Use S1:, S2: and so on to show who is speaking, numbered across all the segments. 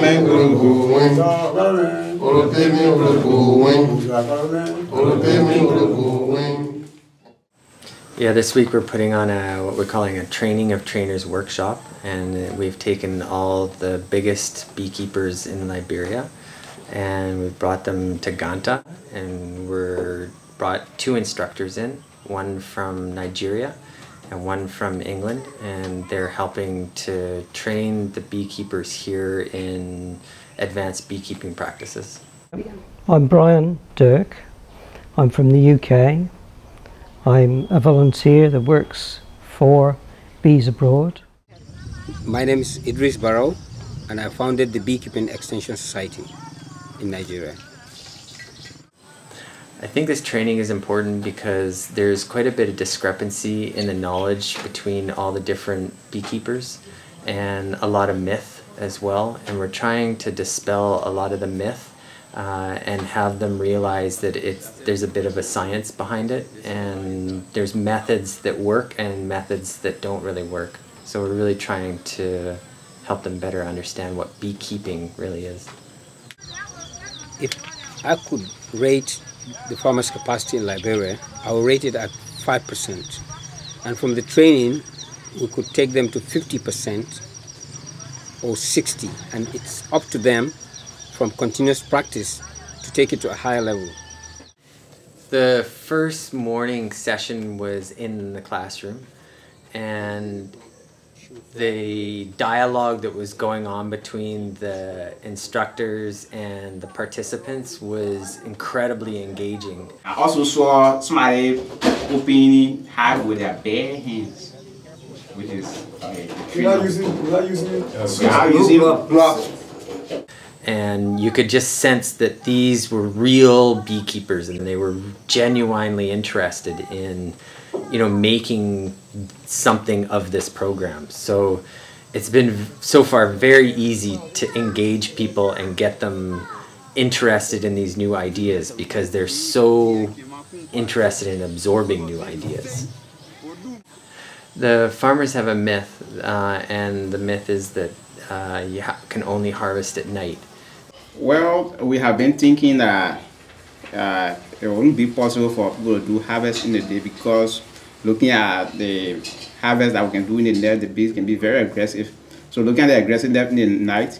S1: Yeah, this week we're putting on what we're calling a training of trainers workshop, and we've taken all the biggest beekeepers in Liberia and we've brought them to Ghanta, and we're brought 2 instructors in, one from Nigeria and one from England, and they're helping to train the beekeepers here in advanced beekeeping practices.
S2: I'm Brian Dirk. I'm from the UK. I'm a volunteer that works for Bees Abroad.
S3: My name is Idris Barrow, and I founded the Beekeeping Extension Society in Nigeria.
S1: I think this training is important because there's quite a bit of discrepancy in the knowledge between all the different beekeepers and a lot of myth as well, and we're trying to dispel a lot of the myth and have them realize that there's a bit of a science behind it, and there's methods that work and methods that don't really work. So we're really trying to help them better understand what beekeeping really is.
S3: If I could rate the farmers' capacity in Liberia, I would rate it at 5%. And from the training, we could take them to 50% or 60%. And it's up to them from continuous practice to take it to a higher level.
S1: The first morning session was in the classroom, and the dialogue that was going on between the instructors and the participants was incredibly engaging.
S4: I also saw somebody opening hive with their bare hands, which is without using gloves.
S1: And you could just sense that these were real beekeepers, and they were genuinely interested in, you know, making something of this program. So it's been so far very easy to engage people and get them interested in these new ideas because they're so interested in absorbing new ideas. The farmers have a myth, and the myth is that you can only harvest at night.
S4: Well, we have been thinking that it wouldn't be possible for people to do harvest in the day, because looking at the harvest that we can do in the night, the bees can be very aggressive. So looking at the aggressiveness in the night,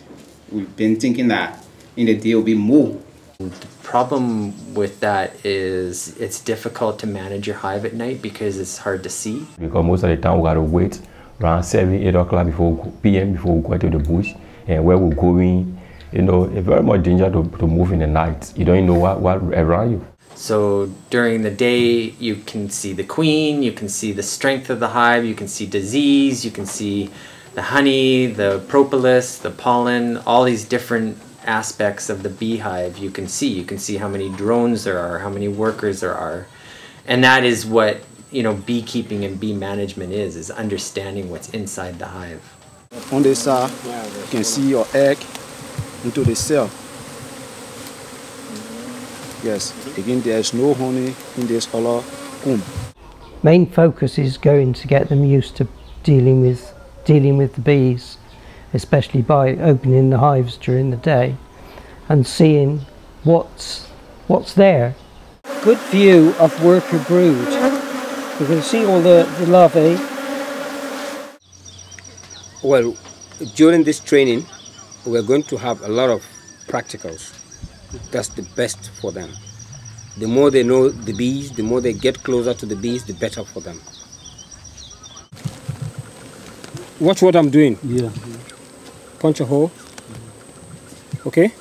S4: we've been thinking that in the day will be more.
S1: The problem with that is it's difficult to manage your hive at night because it's hard to see.
S5: Because most of the time we gotta wait around 7, 8 o'clock p.m. before we go into the bush, and where we're going, you know, it's very much dangerous to move in the night. You don't know what around you.
S1: So during the day, you can see the queen, you can see the strength of the hive, you can see disease, you can see the honey, the propolis, the pollen, all these different aspects of the beehive you can see. You can see how many drones there are, how many workers there are. And that is what, you know, beekeeping and bee management is understanding what's inside the hive.
S6: On this side, you can see your egg into the cell. Yes, again, there's no honey in this hollow comb.
S2: Main focus is going to get them used to dealing with the bees, especially by opening the hives during the day and seeing what's there. Good view of worker brood. You can see all the larvae.
S3: Well, during this training, we're going to have a lot of practicals. That's the best for them. The more they know the bees, the more they get closer to the bees, the better for them. Watch what I'm doing.
S6: Yeah.
S3: Punch a hole. Okay?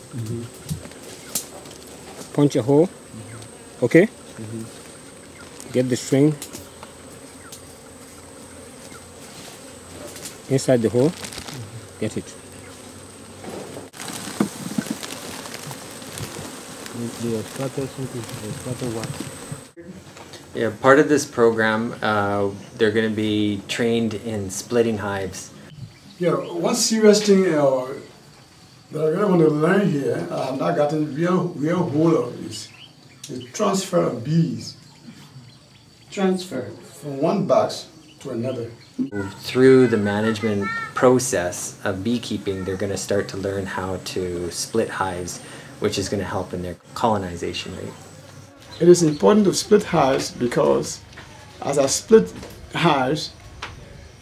S3: Punch a hole. Okay? Get the string inside the hole. Get it.
S1: Yeah, part of this program, they're going to be trained in splitting hives.
S7: Yeah, one serious thing that I really want to learn here, I have not gotten real hold of this, the transfer of bees.
S2: Transfer.
S7: From one box to another.
S1: Through the management process of beekeeping, they're going to start to learn how to split hives, which is going to help in their colonization rate.
S7: It is important to split hives because as I split hives,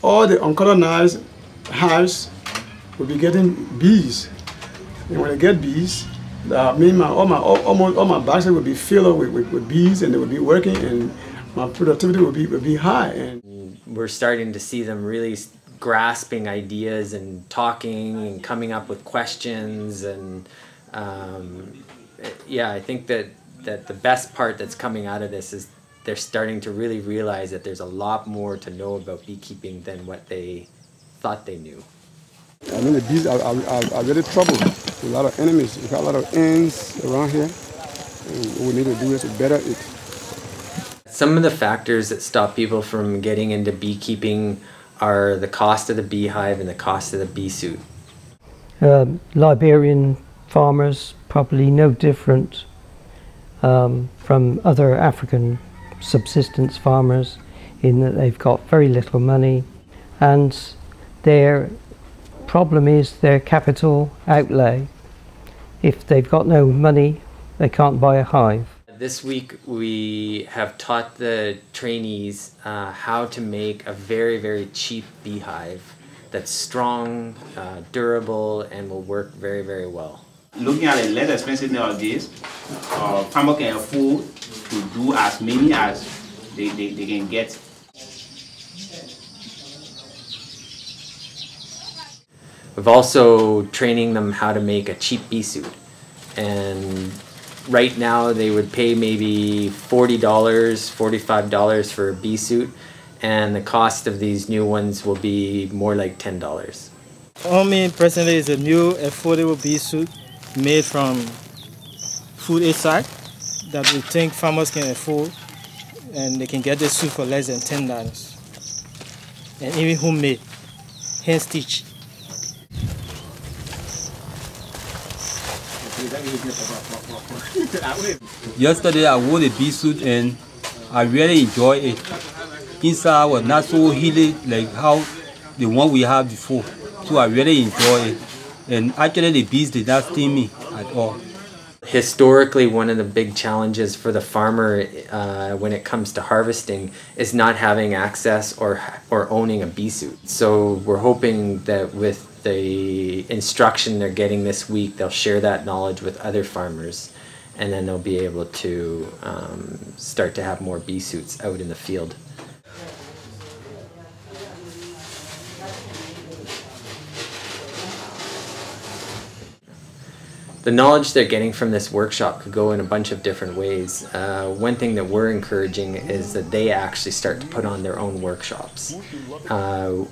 S7: all the uncolonized hives will be getting bees. And when I get bees, all my boxes will be filled up with bees, and they will be working, and my productivity will be high. And
S1: we're starting to see them really grasping ideas and talking and coming up with questions. And yeah, I think that the best part that's coming out of this is they're starting to really realize that there's a lot more to know about beekeeping than what they thought they knew.
S6: I mean, the bees are very troubled. A lot of enemies. We got a lot of ants around here. And what we need to do is to better it.
S1: Some of the factors that stop people from getting into beekeeping are the cost of the beehive and the cost of the bee suit.
S2: Liberian farmers probably no different from other African subsistence farmers in that they've got very little money, and their problem is their capital outlay. If they've got no money, they can't buy a hive.
S1: This week we have taught the trainees how to make a very, very cheap beehive that's strong, durable, and will work very, very well.
S4: Looking at it less expensive nowadays, farmers can afford to do as many as they can get.
S1: We've also training them how to make a cheap bee suit, and right now they would pay maybe $40, $45 for a bee suit, and the cost of these new ones will be more like $10.
S8: On me personally is a new affordable bee suit made from food inside that we think farmers can afford, and they can get this suit for less than $10, and even homemade, hand stitched.
S9: Yesterday I wore the bee suit and I really enjoyed it. Inside was not so hilly like how the one we had before, so I really enjoyed it. And actually the bees did not sting me at all.
S1: Historically, one of the big challenges for the farmer when it comes to harvesting is not having access or owning a bee suit. So we're hoping that with the instruction they're getting this week, they'll share that knowledge with other farmers, and then they'll be able to start to have more bee suits out in the field. The knowledge they're getting from this workshop could go in a bunch of different ways. One thing that we're encouraging is that they actually start to put on their own workshops.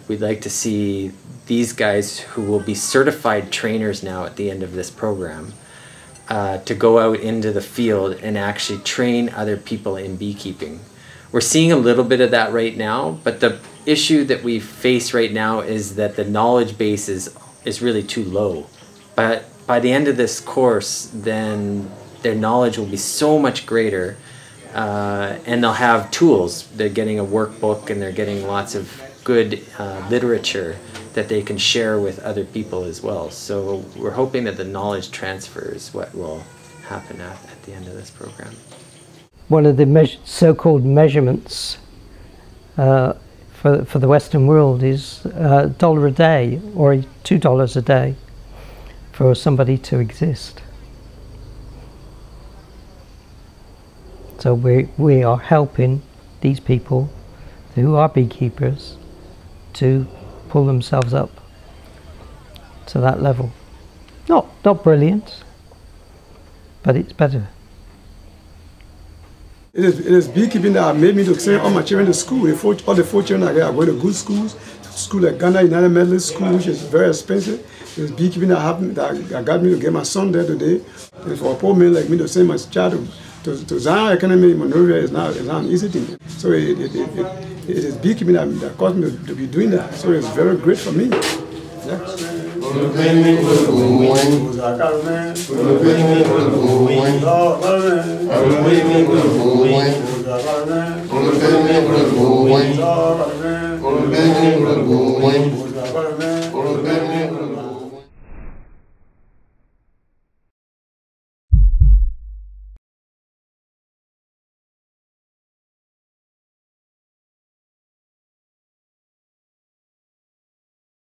S1: We'd like to see these guys, who will be certified trainers now at the end of this program, to go out into the field and actually train other people in beekeeping. We're seeing a little bit of that right now, but the issue that we face right now is that the knowledge base is really too low. But by the end of this course, then their knowledge will be so much greater, and they'll have tools. They're getting a workbook and they're getting lots of good literature that they can share with other people as well. So we're hoping that the knowledge transfer is what will happen at the end of this program.
S2: One of the so-called measurements for the Western world is $1 a day or $2 a day for somebody to exist. So we are helping these people who are beekeepers to pull themselves up to that level. Not brilliant, but it's better.
S7: It is beekeeping that made me to send all my children to school. All the 4 children are going to good schools. School like Ghanta United Methodist School, which is very expensive. It was beekeeping that got me to get my son there today. And for a poor man like me to send my child to Zion Academy in Monrovia is not an easy thing. So it is beekeeping that caused me to be doing that. So it's very great for me. Yeah. Envisioning.